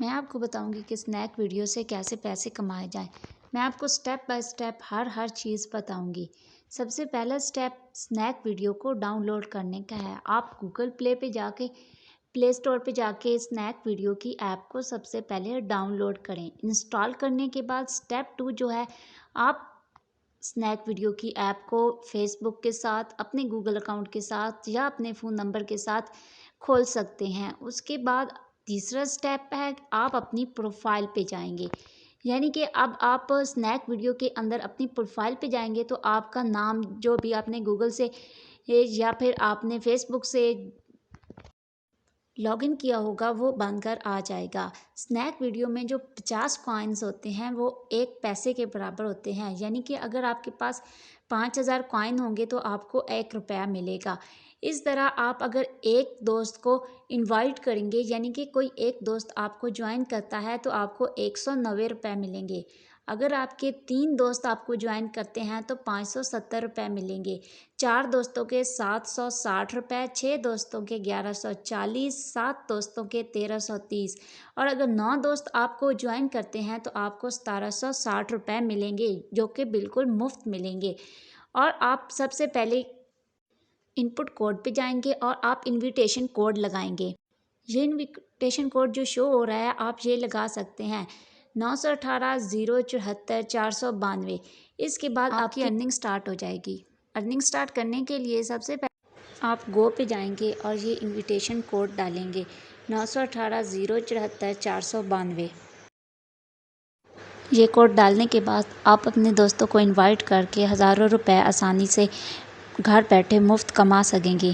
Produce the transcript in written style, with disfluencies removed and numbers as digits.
मैं आपको बताऊंगी कि स्नैक वीडियो से कैसे पैसे कमाए जाएं। मैं आपको स्टेप बाय स्टेप हर चीज़ बताऊंगी। सबसे पहला स्टेप स्नैक वीडियो को डाउनलोड करने का है। आप गूगल प्ले स्टोर पे जाके स्नैक वीडियो की ऐप को सबसे पहले डाउनलोड करें। इंस्टॉल करने के बाद स्टेप 2 जो है, आप स्नैक वीडियो की ऐप को फेसबुक के साथ, अपने गूगल अकाउंट के साथ या अपने फ़ोन नंबर के साथ खोल सकते हैं। उसके बाद तीसरा स्टेप है, आप अपनी प्रोफाइल पे जाएंगे। यानी कि अब आप स्नैक वीडियो के अंदर अपनी प्रोफाइल पे जाएंगे तो आपका नाम जो भी आपने गूगल से या फिर आपने फेसबुक से लॉगिन किया होगा वो बनकर आ जाएगा। स्नैक वीडियो में जो 50 कॉइन्स होते हैं वो 1 पैसे के बराबर होते हैं। यानी कि अगर आपके पास 5000 कॉइन होंगे तो आपको 1 रुपया मिलेगा। इस तरह आप अगर एक दोस्त को इनवाइट करेंगे, यानी कि कोई एक दोस्त आपको ज्वाइन करता है तो आपको 190 रुपये मिलेंगे। अगर आपके 3 दोस्त आपको ज्वाइन करते हैं तो 570 रुपये मिलेंगे। 4 दोस्तों के 760 रुपये, 6 दोस्तों के 1140, 7 दोस्तों के 1330 और अगर 9 दोस्त आपको ज्वाइन करते हैं तो आपको 1760 रुपये मिलेंगे, जो कि बिल्कुल मुफ्त मिलेंगे। और आप सबसे पहले इनपुट कोड पे जाएंगे और आप इनविटेशन कोड लगाएंगे। ये इनविटेशन कोड जो शो हो रहा है आप ये लगा सकते हैं, 918 074 492। इसके बाद आपकी अर्निंग स्टार्ट हो जाएगी। अर्निंग स्टार्ट करने के लिए सबसे पहले आप गो पे जाएंगे और ये इनविटेशन कोड डालेंगे, 918 074 492। ये कोड डालने के बाद आप अपने दोस्तों को इनवाइट करके हज़ारों रुपए आसानी से घर बैठे मुफ्त कमा सकेंगे।